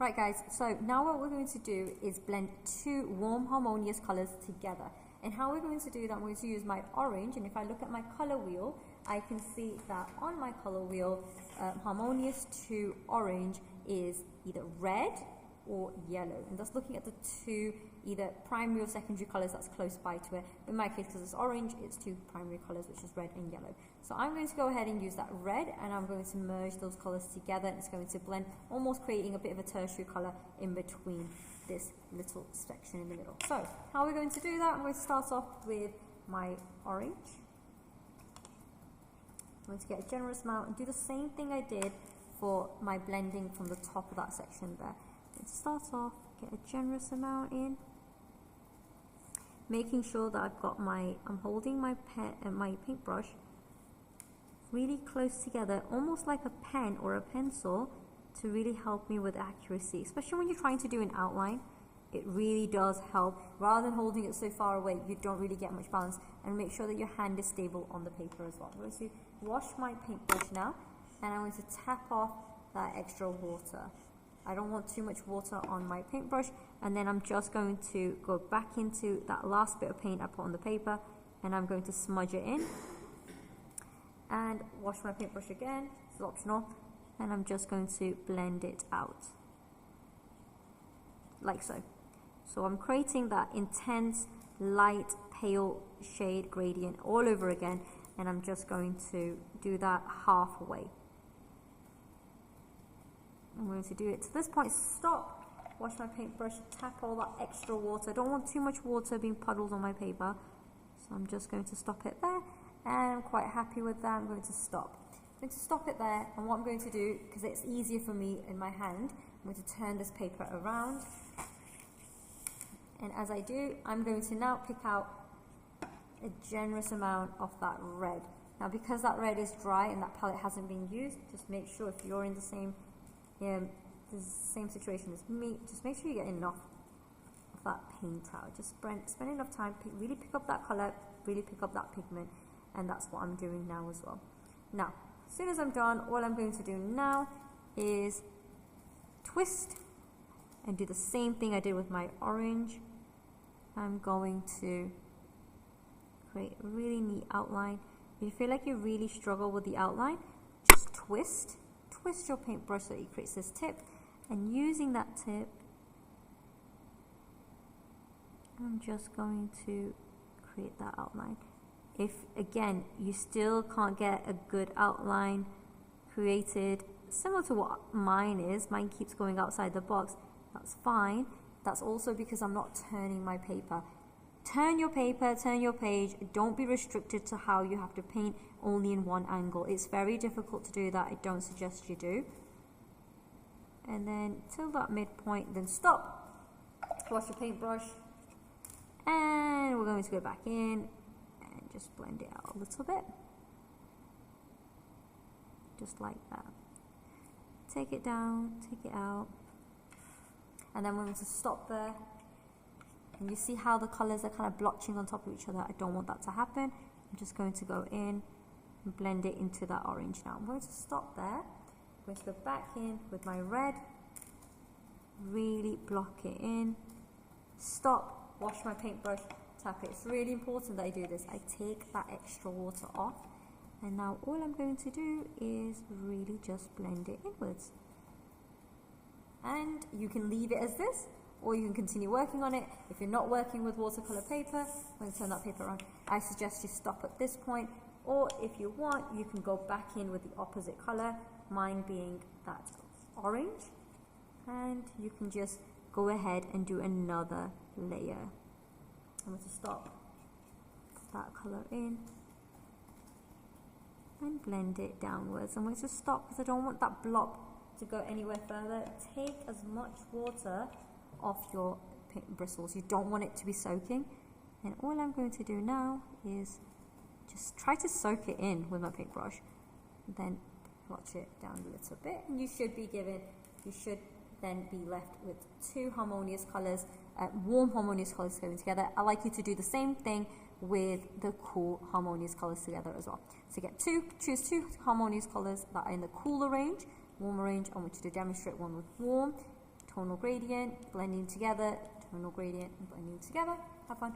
Right guys, so now what we're going to do is blend two warm harmonious colours together. And how we're going to do that, I'm going to use my orange, and if I look at my colour wheel, I can see that on my colour wheel, harmonious to orange is either red or yellow. And that's looking at the two either primary or secondary colours that's close by to it. But in my case, because it's orange, it's two primary colours, which is red and yellow. So I'm going to go ahead and use that red, and I'm going to merge those colours together, and it's going to blend, almost creating a bit of a tertiary colour in between this little section in the middle. So how are we going to do that? I'm going to start off with my orange. I'm going to get a generous amount and do the same thing I did for my blending from the top of that section there. Let's start off, get a generous amount in, making sure that I've got I'm holding my my paintbrush really close together, almost like a pen or a pencil, to really help me with accuracy, especially when you're trying to do an outline. It really does help. Rather than holding it so far away, you don't really get much balance, and make sure that your hand is stable on the paper as well. I'm going to wash my paintbrush now, and I'm going to tap off that extra water. I don't want too much water on my paintbrush, and then I'm just going to go back into that last bit of paint I put on the paper, and I'm going to smudge it in and wash my paintbrush again. It's optional, and I'm just going to blend it out like so. So I'm creating that intense light pale shade gradient all over again, and I'm just going to do that halfway. I'm going to do it to this point, stop, wash my paintbrush, tap all that extra water. I don't want too much water being puddled on my paper, so I'm just going to stop it there, and I'm quite happy with that. I'm going to stop. I'm going to stop it there, and what I'm going to do, because it's easier for me in my hand, I'm going to turn this paper around, and as I do, I'm going to now pick out a generous amount of that red. Now because that red is dry and that palette hasn't been used, just make sure if you're in the same situation as me, just make sure you get enough of that paint out. Just spend enough time, really pick up that colour, really pick up that pigment, and that's what I'm doing now as well. Now, as soon as I'm done, all I'm going to do now is twist and do the same thing I did with my orange. I'm going to create a really neat outline. If you feel like you really struggle with the outline, just twist your paintbrush so that it creates this tip, and using that tip, I'm just going to create that outline. If again you still can't get a good outline created similar to what mine is, mine keeps going outside the box, that's fine. That's also because I'm not turning my paper. Turn your paper, turn your page. Don't be restricted to how you have to paint only in one angle. It's very difficult to do that. I don't suggest you do. And then till that midpoint, then stop. Wash your paintbrush. And we're going to go back in and just blend it out a little bit. Just like that. Take it down, take it out. And then we're going to stop there. And you see how the colours are kind of blotching on top of each other. I don't want that to happen. I'm just going to go in and blend it into that orange now. I'm going to stop there. I'm going to go back in with my red. Really block it in. Stop, wash my paintbrush, tap it. It's really important that I do this. I take that extra water off. And now all I'm going to do is really just blend it inwards. And you can leave it as this, or you can continue working on it. If you're not working with watercolor paper, I'm going to turn that paper around. I suggest you stop at this point, or if you want, you can go back in with the opposite color, mine being that orange, and you can just go ahead and do another layer. I'm going to stop that color in and blend it downwards. I'm going to stop because I don't want that blob to go anywhere further. Take as much water off your bristles. You don't want it to be soaking. And all I'm going to do now is just try to soak it in with my paintbrush. Then watch it down a little bit, and you should then be left with two harmonious colours, warm harmonious colours going together. I like you to do the same thing with the cool harmonious colours together as well. So choose two harmonious colours that are in the cooler range, warmer range. I want you to demonstrate one with warm. tonal gradient, blending together, tonal gradient, and blending together. Have fun.